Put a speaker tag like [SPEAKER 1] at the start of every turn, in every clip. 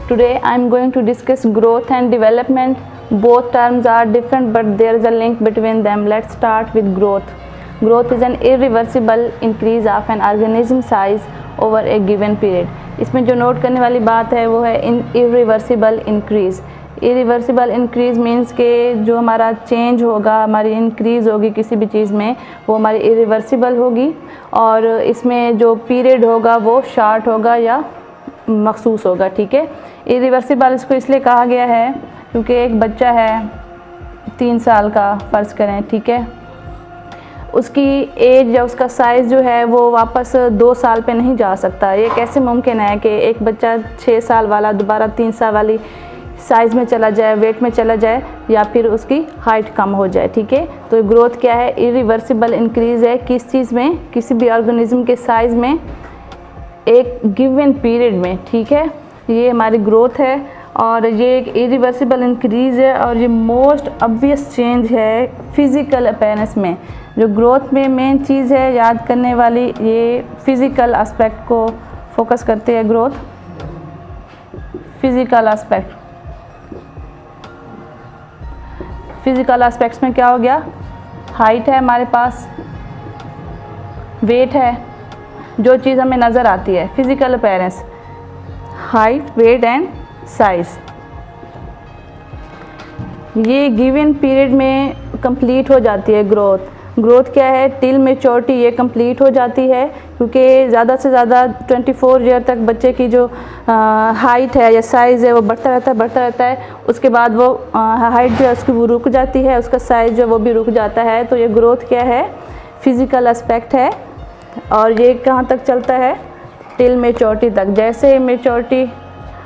[SPEAKER 1] Today I am going to discuss growth and development. Both terms are different but there is a link between them. Let's start with growth. Growth is an irreversible increase of an organism size over a given period. इसमें जो note करने वाली बात है वो है irreversible increase. Irreversible increase means के जो हमारा चेंज होगा, हमारी इंक्रीज़ होगी किसी भी चीज़ में, वो हमारी इरिवर्सिबल होगी और इसमें जो पीरियड होगा वो शार्ट होगा या मखसूस होगा। ठीक है, इरिवर्सिबल इसको इसलिए कहा गया है क्योंकि एक बच्चा है 3 साल का फ़र्ज़ करें, ठीक है, उसकी एज या उसका साइज़ जो है वो वापस 2 साल पे नहीं जा सकता। ये कैसे मुमकिन है कि एक बच्चा 6 साल वाला दोबारा 3 साल वाली साइज़ में चला जाए, वेट में चला जाए या फिर उसकी हाइट कम हो जाए। ठीक है, तो ग्रोथ क्या है? इरिवर्सिबल इंक्रीज़ है किस चीज़ में? किसी भी ऑर्गेनिज्म के साइज़ में एक गिवन पीरियड में। ठीक है, ये हमारी ग्रोथ है और ये एक इरिवर्सिबल इंक्रीज़ है और ये मोस्ट ऑब्वियस चेंज है फिज़िकल अपीयरेंस में। जो ग्रोथ में मेन चीज़ है याद करने वाली, ये फिज़िकल एस्पेक्ट को फोकस करती है growth. Physical aspect, physical aspects में क्या हो गया? हाइट है हमारे पास, वेट है, जो चीज़ हमें नज़र आती है, physical appearance, height, weight and size. ये गिवन पीरियड में कंप्लीट हो जाती है ग्रोथ। ग्रोथ क्या है? टिल मेच्योरिटी ये कंप्लीट हो जाती है क्योंकि ज़्यादा से ज़्यादा 24 ईयर तक बच्चे की जो हाइट है या साइज़ है वो बढ़ता रहता है। उसके बाद वो हाइट जो है उसकी वो रुक जाती है, उसका साइज़ जो वो भी रुक जाता है। तो ये ग्रोथ क्या है? फिज़िकल एस्पेक्ट है और ये कहाँ तक चलता है? टिल मेच्योरिटी तक। जैसे ही मेच्योरिटी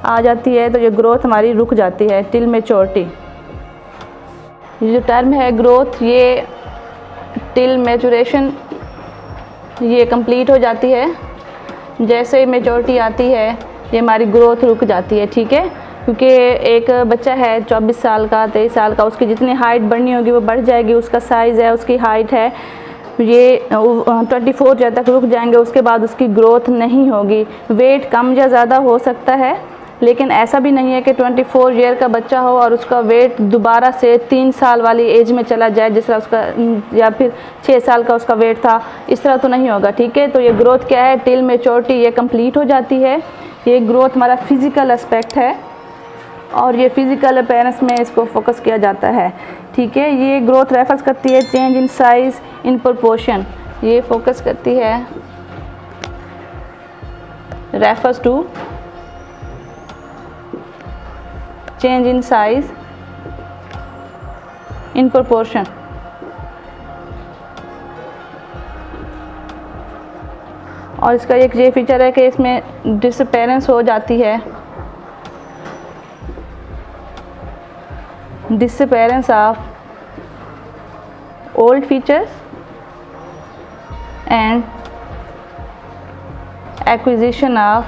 [SPEAKER 1] आ जाती है तो ये ग्रोथ हमारी रुक जाती है, टिल मेच्योरिटी। ये जो टर्म है ग्रोथ, ये टिल मैचुरेशन ये कंप्लीट हो जाती है। जैसे ही मेच्योरिटी आती है ये हमारी ग्रोथ रुक जाती है। ठीक है, क्योंकि एक बच्चा है 24 साल का, 23 साल का, उसकी जितनी हाइट बढ़नी होगी वो बढ़ जाएगी, उसका साइज़ है, उसकी हाइट है, ये 24 ईयर तक रुक जाएंगे, उसके बाद उसकी ग्रोथ नहीं होगी। वेट कम या ज़्यादा हो सकता है लेकिन ऐसा भी नहीं है कि 24 ईयर का बच्चा हो और उसका वेट दोबारा से 3 साल वाली एज में चला जाए जिस तरह उसका, या फिर 6 साल का उसका वेट था, इस तरह तो नहीं होगा। ठीक है, तो ये ग्रोथ क्या है? टिल मेच्योरिटी ये कंप्लीट हो जाती है। ये ग्रोथ हमारा फिज़िकल एस्पेक्ट है और ये फिज़िकल अपीयरेंस में इसको फोकस किया जाता है। ठीक है, ये ग्रोथ रेफर्स करती है change in size in proportion. ये फोकस करती है, refers to change in size in proportion। और इसका एक ये फीचर है कि इसमें डिसअपेरेंस हो जाती है, disappearance of old features and acquisition of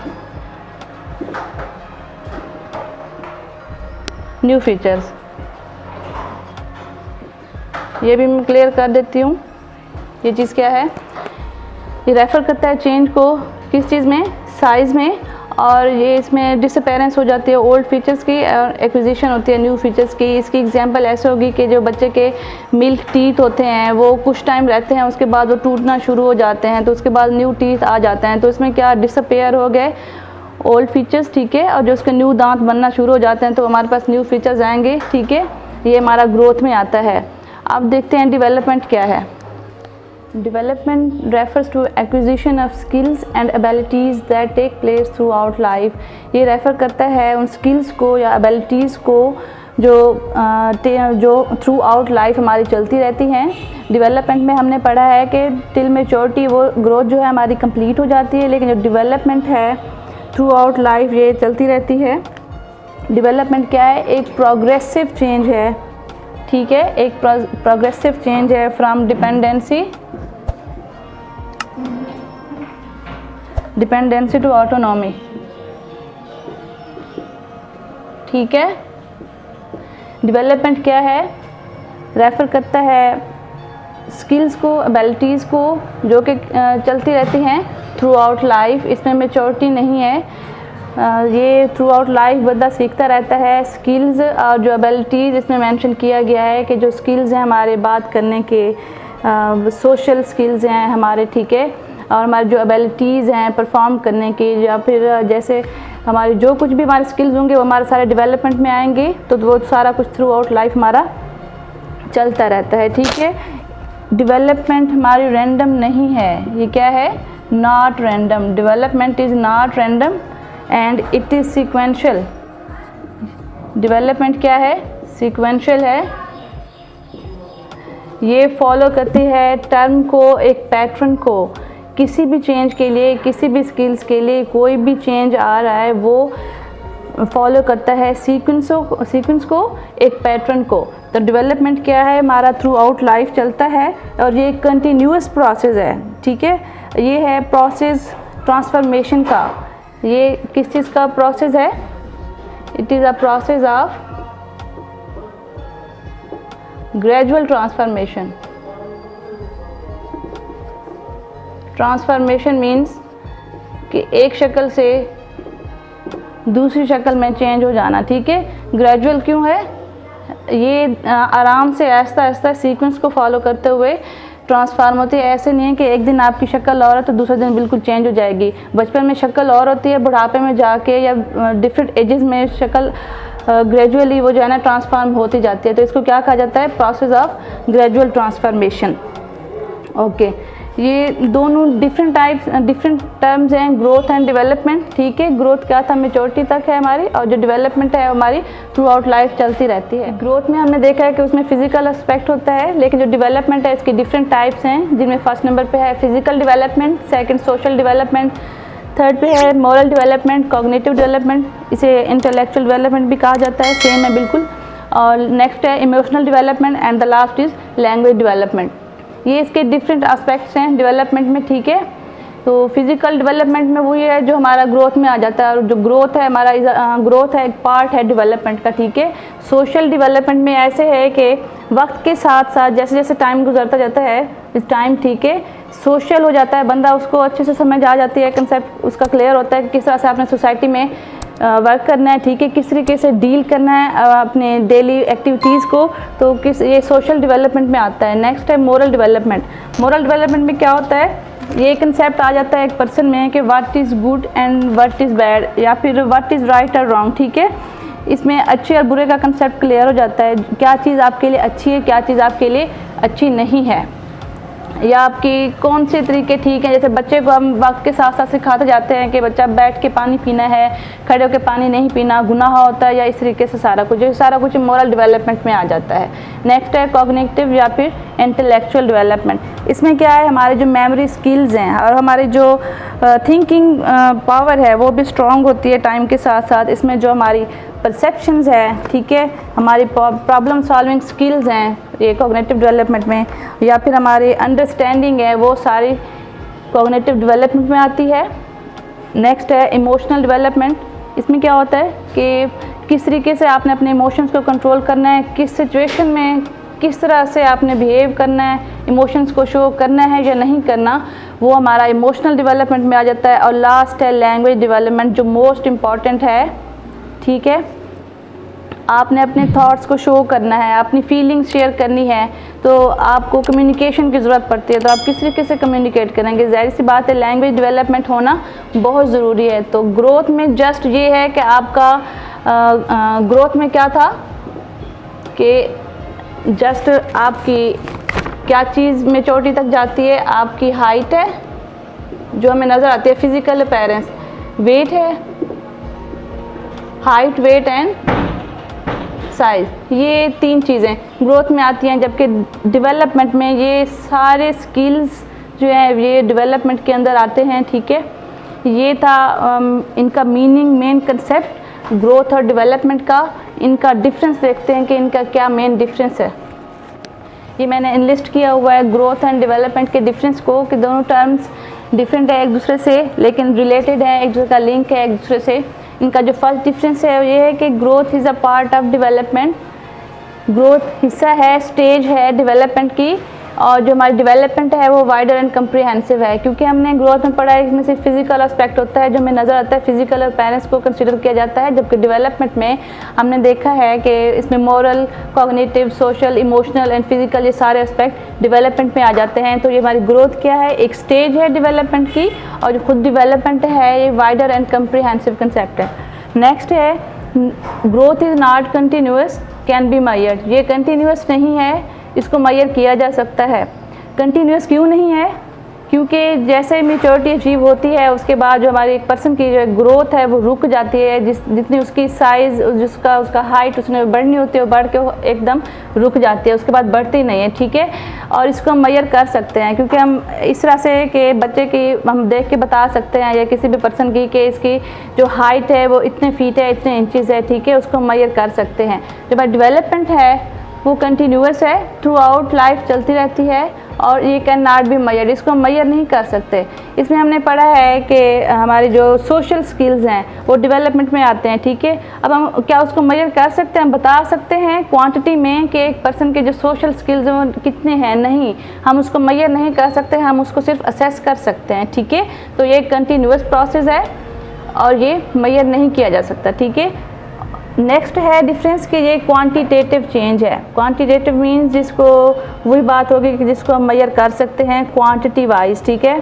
[SPEAKER 1] new features. ये भी मैं क्लियर कर देती हूँ। ये चीज़ क्या है? ये रेफ़र करता है चेंज को किस चीज़ में? साइज़ में। और ये इसमें डिसअपेरेंस हो जाती है ओल्ड फीचर्स की और एक्विजिशन होती है न्यू फीचर्स की। इसकी एग्जांपल ऐसे होगी कि जो बच्चे के मिल्क टीथ होते हैं वो कुछ टाइम रहते हैं, उसके बाद वो टूटना शुरू हो जाते हैं, तो उसके बाद न्यू टीथ आ जाते हैं। तो इसमें क्या डिसअपेयर हो गए ओल्ड फीचर्स। ठीक है, और जो उसके न्यू दांत बनना शुरू हो जाते हैं तो हमारे पास न्यू फीचर्स आएंगे। ठीक है, ये हमारा ग्रोथ में आता है। अब देखते हैं डेवलपमेंट क्या है। Development refers to acquisition of skills and abilities that take place throughout life. ये रेफ़र करता है उन स्किल्स को या एबिलिटीज़ को जो थ्रू आउट लाइफ हमारी चलती रहती हैं। डेवलपमेंट में हमने पढ़ा है कि टिल मेच्योरिटी वो ग्रोथ जो है हमारी कंप्लीट हो जाती है, लेकिन जो डेवलपमेंट है थ्रू आउट लाइफ ये चलती रहती है। डेवलपमेंट क्या है? एक प्रोग्रेसिव चेंज है। ठीक है, एक प्रोग्रेसिव चेंज है फ्रॉम डिपेंडेंसी टू ऑटोनॉमी। ठीक है, डेवलपमेंट क्या है? रेफ़र करता है स्किल्स को, एबिलिटीज़ को जो कि चलती रहती हैं थ्रू आउट लाइफ। इसमें मेच्योरिटी नहीं है, ये थ्रू आउट लाइफ बंदा सीखता रहता है। स्किल्स और जो एबिलिटीज़ इसमें मेंशन किया गया है कि जो स्किल्स हैं हमारे बात करने के, सोशल स्किल्स हैं हमारे, ठीक है, और हमारी जो एबिलिटीज़ हैं परफॉर्म करने की, या फिर जैसे हमारे जो कुछ भी हमारे स्किल्स होंगे वो हमारे सारे डेवलपमेंट में आएंगे, तो वो सारा कुछ थ्रू आउट लाइफ हमारा चलता रहता है, ठीक है। डेवलपमेंट हमारी रैंडम नहीं है, ये क्या है, not random. Development is not random and it is sequential. Development क्या है, सीक्वेंशियल है। ये फॉलो करती है टर्म को, एक पैटर्न को। किसी भी चेंज के लिए, किसी भी स्किल्स के लिए कोई भी चेंज आ रहा है वो फॉलो करता है सीक्वेंस को, एक पैटर्न को। तो डेवलपमेंट क्या है, हमारा थ्रू आउट लाइफ चलता है और ये एक कंटिन्यूअस प्रोसेस है, ठीक है। ये है प्रोसेस ट्रांसफॉर्मेशन का। ये किस चीज़ का प्रोसेस है, it is a process of gradual transformation. Transformation means कि एक शक्ल से दूसरी शक्ल में चेंज हो जाना, ठीक है। ग्रेजुअल क्यों है, ये आराम से आहिस्ता आहिस्ता सीक्वेंस को फॉलो करते हुए ट्रांसफार्म होती है। ऐसे नहीं है कि एक दिन आपकी शक्ल और है तो दूसरे दिन बिल्कुल चेंज हो जाएगी। बचपन में शक्ल और होती है, बुढ़ापे में जाके या डिफरेंट एजेस में शक्ल ग्रेजुअली वो जो है ना ट्रांसफार्म होती जाती है। तो इसको क्या कहा जाता है, process of gradual transformation. Okay, ये दोनों डिफरेंट टर्म्स हैं, ग्रोथ एंड डेवलपमेंट, ठीक है। ग्रोथ क्या था, मैच्योरिटी तक है हमारी, और जो डेवलपमेंट है हमारी थ्रू आउट लाइफ चलती रहती है। ग्रोथ में हमने देखा है कि उसमें फिजिकल एस्पेक्ट होता है, लेकिन जो डेवलपमेंट है इसकी डिफरेंट टाइप्स हैं, जिनमें फर्स्ट नंबर पे है physical development, second social development, third पे है मॉरल डेवलपमेंट, कॉग्निटिव डेवलपमेंट, इसे इंटेलेक्चुअल डेवलपमेंट भी कहा जाता है, सेम है बिल्कुल। और नेक्स्ट है emotional development and the last is language development. ये इसके डिफरेंट एस्पेक्ट्स हैं डेवलपमेंट में, ठीक है। तो फिजिकल डेवलपमेंट में वो ये है जो हमारा ग्रोथ में आ जाता है, और जो ग्रोथ है हमारा ग्रोथ है एक पार्ट है डेवलपमेंट का, ठीक है। सोशल डेवलपमेंट में ऐसे है कि वक्त के साथ साथ जैसे जैसे टाइम गुजरता जाता है, इस टाइम, ठीक है, सोशल हो जाता है बंदा, उसको अच्छे से समझ आ जाती है, कंसेप्ट उसका क्लियर होता है कि किस तरह से आपने सोसाइटी में वर्क करना है, ठीक है, किस तरीके से डील करना है अपने डेली एक्टिविटीज़ को, तो ये सोशल डेवलपमेंट में आता है। नेक्स्ट है मोरल डेवलपमेंट। मोरल डेवलपमेंट में क्या होता है, ये कंसेप्ट आ जाता है एक पर्सन में कि what is good and what is bad, या फिर व्हाट इज़ राइट और रॉन्ग, ठीक है। इसमें अच्छे और बुरे का कंसेप्ट क्लियर हो जाता है, क्या चीज़ आपके लिए अच्छी है, क्या चीज़ आपके लिए अच्छी नहीं है, या आपकी कौन से तरीके ठीक हैं। जैसे बच्चे को हम वक्त के साथ साथ सिखाते जाते हैं कि बच्चा बैठ के पानी पीना है, खड़े होकर पानी नहीं पीना गुनाह होता है, या इस तरीके से सारा कुछ मोरल डेवलपमेंट में आ जाता है। नेक्स्ट है कॉग्निटिव या फिर इंटेलेक्चुअल डेवलपमेंट। इसमें क्या है, हमारे जो मेमोरी स्किल्स हैं और हमारी जो थिंकिंग पावर है वो भी स्ट्रॉन्ग होती है टाइम के साथ साथ। इसमें जो हमारी परसेप्शंस है, ठीक है, हमारी प्रॉब्लम सॉल्विंग स्किल्स हैं ये कॉग्निटिव डेवलपमेंट में, या फिर हमारी अंडरस्टैंडिंग है वो सारी कॉग्निटिव डेवलपमेंट में आती है। नेक्स्ट है इमोशनल डेवलपमेंट। इसमें क्या होता है कि किस तरीके से आपने अपने इमोशंस को कंट्रोल करना है, किस सिचुएशन में किस तरह से आपने बिहेव करना है, इमोशंस को शो करना है या नहीं करना, वो हमारा इमोशनल डेवलपमेंट में आ जाता है। और लास्ट है लैंग्वेज डेवलपमेंट, जो मोस्ट इम्पॉर्टेंट है, ठीक है। आपने अपने थॉट्स को शो करना है, अपनी फीलिंग्स शेयर करनी है, तो आपको कम्युनिकेशन की ज़रूरत पड़ती है। तो आप किस तरीके से कम्युनिकेट करेंगे, ज़ाहिर सी बात है लैंग्वेज डेवलपमेंट होना बहुत ज़रूरी है। तो ग्रोथ में जस्ट ये है कि आपका ग्रोथ में क्या था कि जस्ट आपकी क्या चीज़ मैच्योरिटी तक जाती है, आपकी हाइट है जो हमें नज़र आती है, फिज़िकल अपीयरेंस, वेट है, हाइट, वेट एंड साइज, ये 3 चीज़ें ग्रोथ में आती हैं। जबकि डेवलपमेंट में ये सारे स्किल्स जो हैं ये डेवलपमेंट के अंदर आते हैं, ठीक है। ये था इनका मीनिंग, मेन कंसेप्ट ग्रोथ और डेवलपमेंट का। इनका डिफरेंस देखते हैं कि इनका क्या मेन डिफरेंस है। ये मैंने इनलिस्ट किया हुआ है ग्रोथ एंड डेवलपमेंट के डिफरेंस को, कि दोनों टर्म्स डिफरेंट है एक दूसरे से लेकिन रिलेटेड है, एक दूसरे का लिंक है एक दूसरे से। इनका जो फर्स्ट डिफरेंस है ये है कि growth is a part of development. Growth हिस्सा है, स्टेज है डेवलपमेंट की, और जो हमारी डेवलपमेंट है वो वाइडर एंड कम्प्रीहेंसिव है, क्योंकि हमने ग्रोथ में पढ़ा है इसमें सिर्फ फिजिकल एस्पेक्ट होता है जो हमें नज़र आता है, फिजिकल और पेरेंट्स को कंसिडर किया जाता है, जबकि डेवलपमेंट में हमने देखा है कि इसमें moral, cognitive, social, emotional and physical ये सारे एस्पेक्ट डेवलपमेंट में आ जाते हैं। तो ये हमारी ग्रोथ क्या है, एक स्टेज है डेवलपमेंट की, और जो खुद डेवलपमेंट है ये वाइडर एंड कम्प्रीहेंसिव कंसेप्ट है। नेक्स्ट है growth is not continuous can be measured. ये कंटिन्यूअस नहीं है, इसको मेजर किया जा सकता है। कंटिन्यूअस क्यों नहीं है? क्योंकि जैसे मेच्योरिटी अचीव होती है उसके बाद जो हमारी एक पर्सन की जो ग्रोथ है वो रुक जाती है, जितनी उसकी साइज़, उसका हाइट उसने बढ़नी होती है वो बढ़ के एकदम रुक जाती है, उसके बाद बढ़ती नहीं है, ठीक है। और इसको हम मेजर कर सकते हैं, क्योंकि हम इस तरह से कि बच्चे की हम देख के बता सकते हैं या किसी भी पर्सन की कि इसकी जो हाइट है वो इतने फीट है, इतने इंचज़ है, ठीक है, उसको हम मेजर कर सकते हैं। जो हमारी डेवलपमेंट है वो कंटिन्यूअस है, थ्रू आउट लाइफ चलती रहती है, और ये कैन नॉट बी मेजर्ड, इसको हम मेजर नहीं कर सकते। इसमें हमने पढ़ा है कि हमारे जो सोशल स्किल्स हैं वो डेवलपमेंट में आते हैं, ठीक है। अब हम क्या उसको मेजर कर सकते हैं, हम बता सकते हैं क्वांटिटी में कि एक पर्सन के जो सोशल स्किल्स हैं वो कितने हैं? नहीं, हम उसको मेजर नहीं कर सकते, हम उसको सिर्फ असेस कर सकते हैं, ठीक है। तो ये कंटिन्यूअस प्रोसेस है और ये मेजर नहीं किया जा सकता, ठीक है। नेक्स्ट है डिफरेंस कि ये क्वांटिटेटिव चेंज है। क्वांटिटेटिव मीन्स जिसको वही बात होगी कि जिसको हम मेजर कर सकते हैं क्वांटिटी वाइज, ठीक है।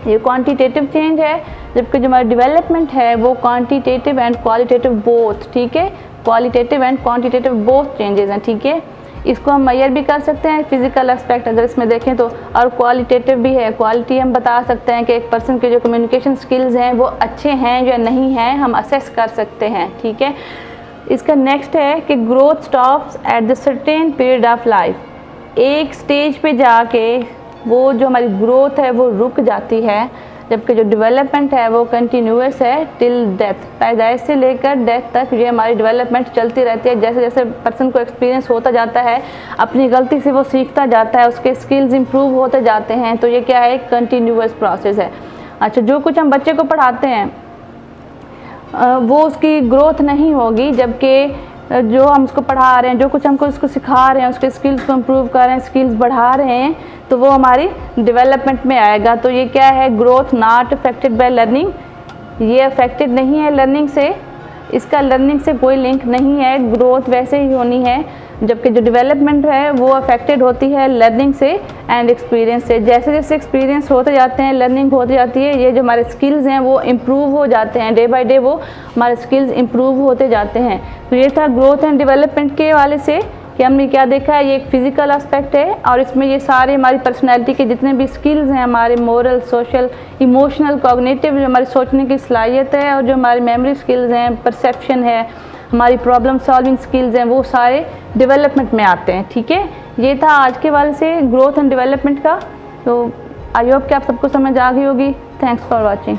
[SPEAKER 1] ये क्वांटिटेटिव चेंज है, जबकि जो हमारा डेवलपमेंट है वो क्वांटिटेटिव एंड क्वालिटेटिव बोथ, ठीक है। Qualitative and quantitative both changes हैं, ठीक है। इसको हम मेजर भी कर सकते हैं फिजिकल एस्पेक्ट अगर इसमें देखें तो, और क्वालिटेटिव भी है। क्वालिटी हम बता सकते हैं कि एक पर्सन के जो कम्युनिकेशन स्किल्स हैं वो अच्छे हैं या नहीं हैं, हम असेस कर सकते हैं, ठीक है। इसका नेक्स्ट है कि growth stops at the certain period of life. एक स्टेज पे जाके वो जो हमारी ग्रोथ है वो रुक जाती है, जबकि जो डेवलपमेंट है वो कंटिन्यूअस है टिल डेथ। पैदाइश से लेकर डेथ तक ये हमारी डेवलपमेंट चलती रहती है। जैसे जैसे पर्सन को एक्सपीरियंस होता जाता है, अपनी गलती से वो सीखता जाता है, उसके स्किल्स इंप्रूव होते जाते हैं, तो ये क्या है, कंटिन्यूअस प्रोसेस है। अच्छा, जो कुछ हम बच्चे को पढ़ाते हैं वो उसकी ग्रोथ नहीं होगी, जबकि जो हम उसको पढ़ा रहे हैं, जो कुछ हमको उसको सिखा रहे हैं, उसके स्किल्स को इम्प्रूव कर रहे हैं, स्किल्स बढ़ा रहे हैं, तो वो हमारी डेवलपमेंट में आएगा। तो ये क्या है, growth not affected by learning. ये अफेक्टेड नहीं है लर्निंग से, इसका लर्निंग से कोई लिंक नहीं है, ग्रोथ वैसे ही होनी है। जबकि जो डेवलपमेंट है वो अफेक्टेड होती है लर्निंग से एंड एक्सपीरियंस से। जैसे जैसे एक्सपीरियंस होते जाते हैं, लर्निंग होती जाती है, ये जो हमारे स्किल्स हैं वो इम्प्रूव हो जाते हैं, डे बाय डे वो हमारे स्किल्स इम्प्रूव होते जाते हैं। तो ये था ग्रोथ एंड डेवलपमेंट के हवाले से कि हमने क्या देखा है, ये एक फिजिकल एस्पेक्ट है और इसमें ये सारे हमारी पर्सनैलिटी के जितने भी स्किल्स हैं, हमारे मोरल, सोशल, इमोशनल, कॉग्निटिव, जो हमारी सोचने की सलाहियत है, और जो हमारी मेमोरी स्किल्स हैं, परसेप्शन है, हमारी प्रॉब्लम सॉल्विंग स्किल्स हैं, वो सारे डेवलपमेंट में आते हैं, ठीक है। ये था आज के वाले से ग्रोथ एंड डेवलपमेंट का। तो आई होप कि आप सबको समझ आ गई होगी। Thanks for watching.